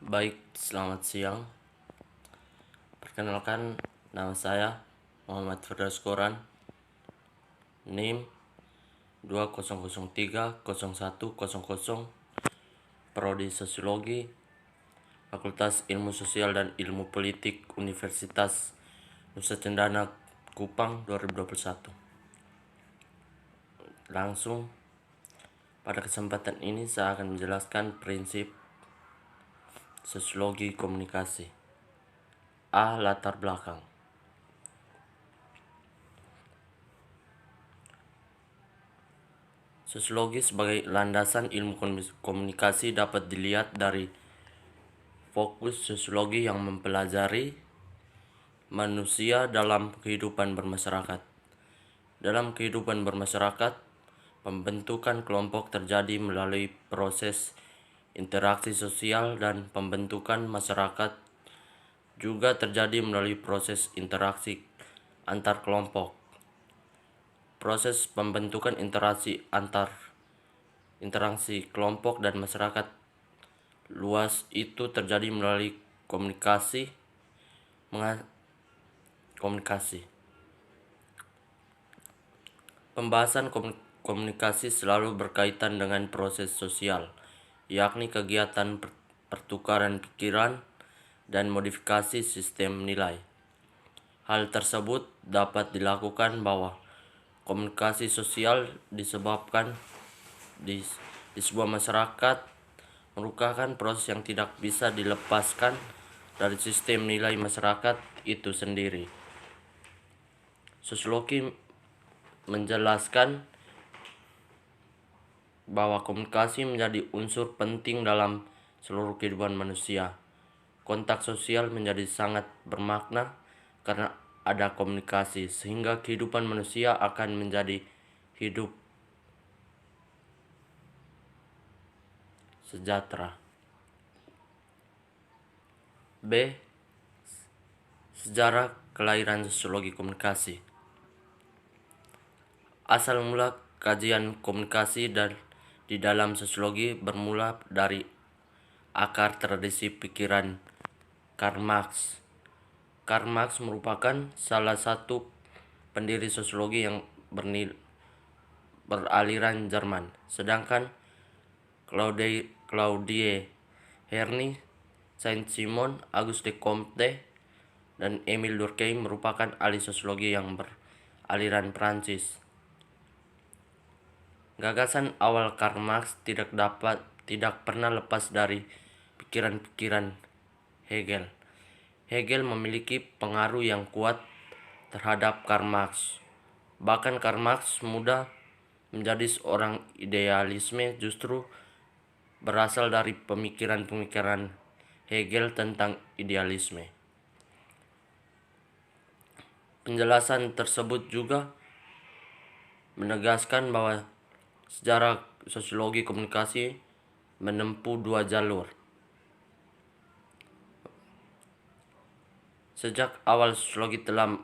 Baik, selamat siang. Perkenalkan, nama saya Muhammad Firdaus Quran, NIM 20030100, Prodi Sosiologi, Fakultas Ilmu Sosial dan Ilmu Politik Universitas Nusa Cendana Kupang 2021. Langsung, pada kesempatan ini saya akan menjelaskan prinsip sosiologi komunikasi. A. Latar belakang. Sosiologi sebagai landasan ilmu komunikasi dapat dilihat dari fokus sosiologi yang mempelajari manusia dalam kehidupan bermasyarakat. Dalam kehidupan bermasyarakat, pembentukan kelompok terjadi melalui proses interaksi sosial dan pembentukan masyarakat juga terjadi melalui proses interaksi antar kelompok. Proses pembentukan interaksi kelompok dan masyarakat luas itu terjadi melalui komunikasi. Pembahasan komunikasi selalu berkaitan dengan proses sosial, yakni kegiatan pertukaran pikiran dan modifikasi sistem nilai. Hal tersebut dapat dilakukan bahwa komunikasi sosial disebabkan di sebuah masyarakat merupakan proses yang tidak bisa dilepaskan dari sistem nilai masyarakat itu sendiri. Sosiologi menjelaskan bahwa komunikasi menjadi unsur penting dalam seluruh kehidupan manusia. Kontak sosial menjadi sangat bermakna karena ada komunikasi, sehingga kehidupan manusia akan menjadi hidup sejahtera. B. Sejarah kelahiran sosiologi komunikasi. Asal mula kajian komunikasi di dalam sosiologi bermula dari akar tradisi pikiran Karl Marx. Karl Marx merupakan salah satu pendiri sosiologi yang beraliran Jerman, sedangkan Claude Henry, Saint-Simon, Auguste Comte, dan Émile Durkheim merupakan ahli sosiologi yang beraliran Prancis. Gagasan awal Karl Marx tidak pernah lepas dari pikiran-pikiran Hegel. Hegel memiliki pengaruh yang kuat terhadap Karl Marx. Bahkan Karl Marx muda menjadi seorang idealisme justru berasal dari pemikiran-pemikiran Hegel tentang idealisme. Penjelasan tersebut juga menegaskan bahwa sejarah sosiologi komunikasi menempuh dua jalur. Sejak awal sosiologi telah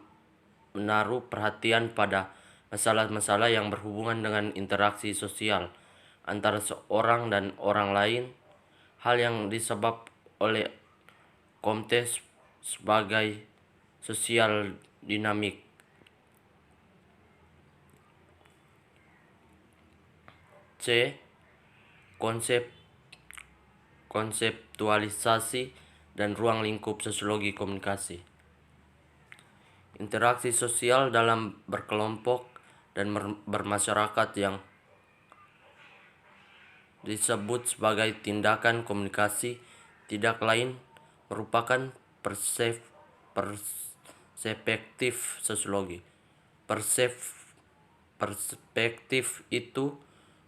menaruh perhatian pada masalah-masalah yang berhubungan dengan interaksi sosial antara seorang dan orang lain, hal yang disebut oleh Comte sebagai sosial dinamik. C. Konseptualisasi dan ruang lingkup sosiologi komunikasi. Interaksi sosial dalam berkelompok dan bermasyarakat yang disebut sebagai tindakan komunikasi tidak lain merupakan perspektif sosiologi. Perspektif itu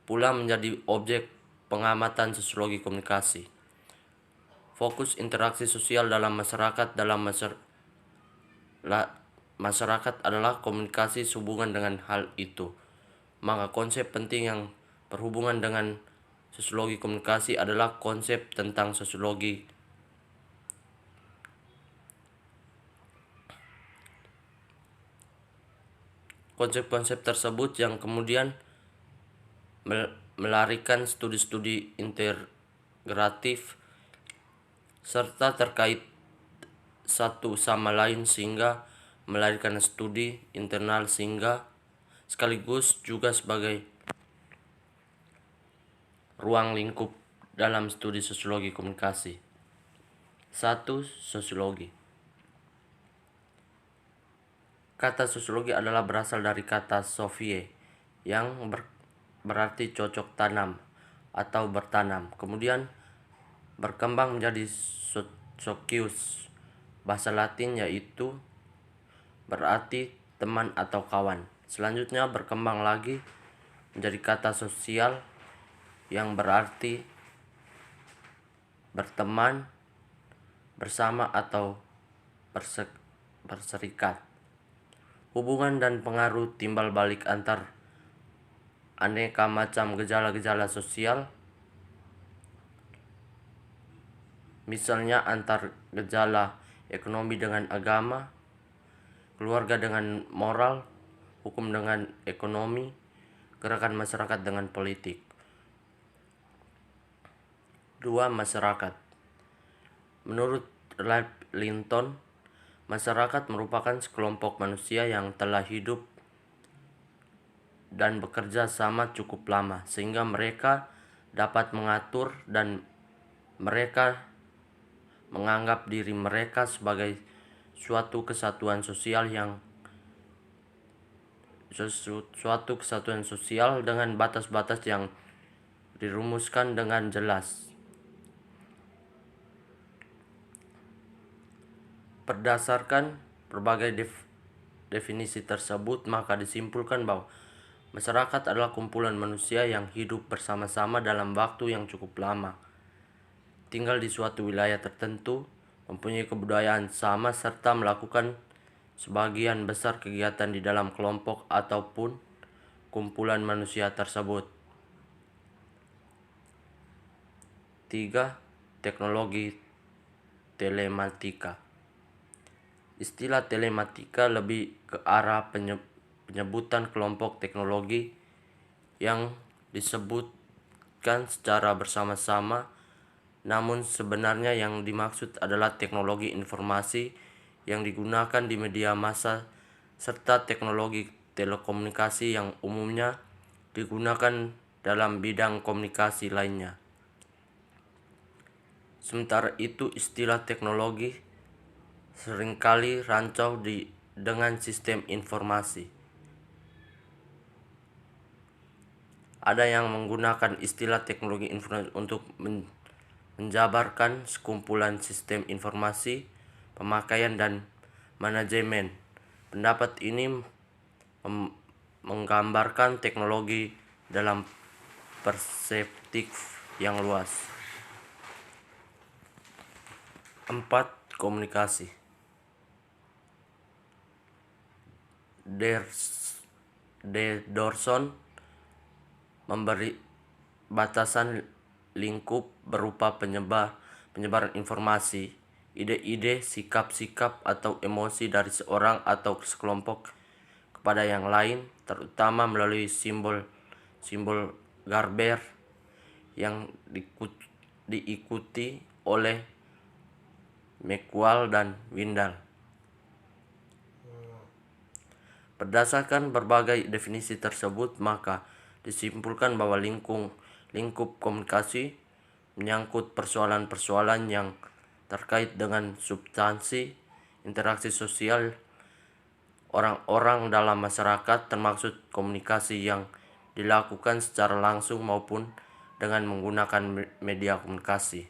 pula menjadi objek pengamatan sosiologi komunikasi. Fokus interaksi sosial dalam masyarakat adalah komunikasi sehubungan dengan hal itu. Maka konsep penting yang berhubungan dengan sosiologi komunikasi adalah konsep tentang sosiologi. Konsep-konsep tersebut yang kemudian melarikan studi-studi integratif serta terkait satu sama lain sehingga melahirkan studi internal sehingga sekaligus juga sebagai ruang lingkup dalam studi sosiologi komunikasi. 1. Sosiologi. Kata sosiologi adalah berasal dari kata Sophie yang berarti cocok tanam atau bertanam. Kemudian berkembang menjadi socius, bahasa Latin yaitu berarti teman atau kawan. Selanjutnya berkembang lagi menjadi kata sosial yang berarti berteman, bersama atau berserikat. Hubungan dan pengaruh timbal balik antar aneka macam gejala-gejala sosial, misalnya antar gejala ekonomi dengan agama, keluarga dengan moral, hukum dengan ekonomi, gerakan masyarakat dengan politik. 2. Masyarakat. Menurut Ralph Linton, masyarakat merupakan sekelompok manusia yang telah hidup dan bekerja sama cukup lama sehingga mereka dapat mengatur dan mereka menganggap diri mereka sebagai suatu kesatuan sosial dengan batas-batas yang dirumuskan dengan jelas. Berdasarkan berbagai definisi tersebut, maka disimpulkan bahwa masyarakat adalah kumpulan manusia yang hidup bersama-sama dalam waktu yang cukup lama, tinggal di suatu wilayah tertentu, mempunyai kebudayaan sama, serta melakukan sebagian besar kegiatan di dalam kelompok ataupun kumpulan manusia tersebut. 3. Teknologi telematika. Istilah telematika lebih ke arah penyebutan kelompok teknologi yang disebutkan secara bersama-sama, namun sebenarnya yang dimaksud adalah teknologi informasi yang digunakan di media massa serta teknologi telekomunikasi yang umumnya digunakan dalam bidang komunikasi lainnya. Sementara itu, istilah teknologi seringkali rancau dengan sistem informasi. Ada yang menggunakan istilah teknologi informasi untuk menjabarkan sekumpulan sistem informasi, pemakaian, dan manajemen. Pendapat ini menggambarkan teknologi dalam perspektif yang luas. 4. Komunikasi. Dawson memberi batasan lingkup berupa penyebaran informasi, ide-ide, sikap-sikap atau emosi dari seorang atau sekelompok kepada yang lain, terutama melalui simbol Garber yang diikuti oleh McWall dan Windal. Berdasarkan berbagai definisi tersebut, maka disimpulkan bahwa lingkup komunikasi menyangkut persoalan-persoalan yang terkait dengan substansi interaksi sosial orang-orang dalam masyarakat, termasuk komunikasi yang dilakukan secara langsung maupun dengan menggunakan media komunikasi.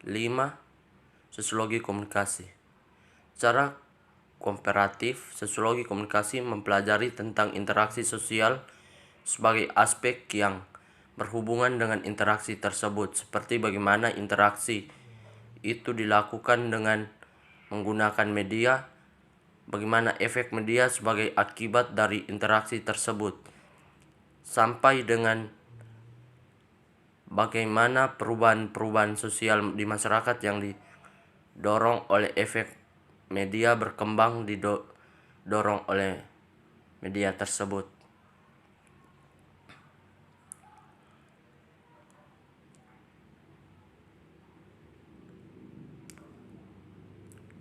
5. Sosiologi komunikasi. Secara komparatif, sosiologi komunikasi mempelajari tentang interaksi sosial sebagai aspek yang berhubungan dengan interaksi tersebut, seperti bagaimana interaksi itu dilakukan dengan menggunakan media, bagaimana efek media sebagai akibat dari interaksi tersebut, sampai dengan bagaimana perubahan-perubahan sosial di masyarakat yang didorong oleh efek media berkembang didorong oleh media tersebut.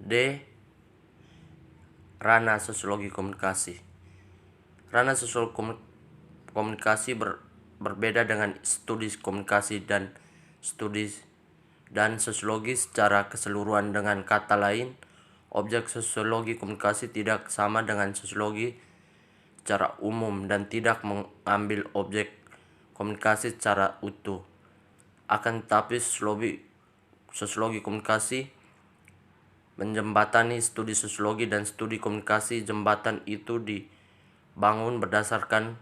D. Ranah sosiologi komunikasi. Ranah sosiologi komunikasi berbeda dengan studi komunikasi dan sosiologi secara keseluruhan. Dengan kata lain, objek sosiologi komunikasi tidak sama dengan sosiologi secara umum dan tidak mengambil objek komunikasi secara utuh. Akan tetapi sosiologi komunikasi menjembatani studi sosiologi dan studi komunikasi. Jembatan itu dibangun berdasarkan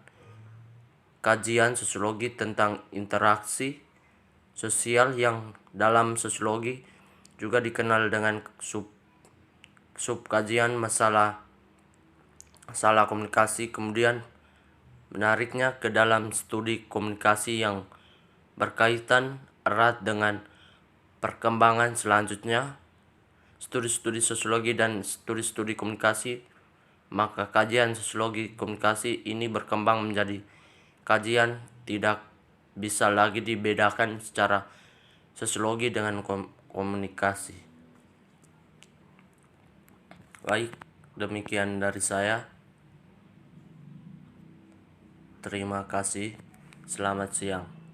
kajian sosiologi tentang interaksi sosial yang dalam sosiologi juga dikenal dengan subkajian masalah komunikasi. Kemudian menariknya ke dalam studi komunikasi yang berkaitan erat dengan perkembangan selanjutnya, studi sosiologi dan studi komunikasi, maka kajian sosiologi komunikasi ini berkembang menjadi kajian tidak bisa lagi dibedakan secara sosiologi dengan komunikasi. Baik, demikian dari saya. Terima kasih. Selamat siang.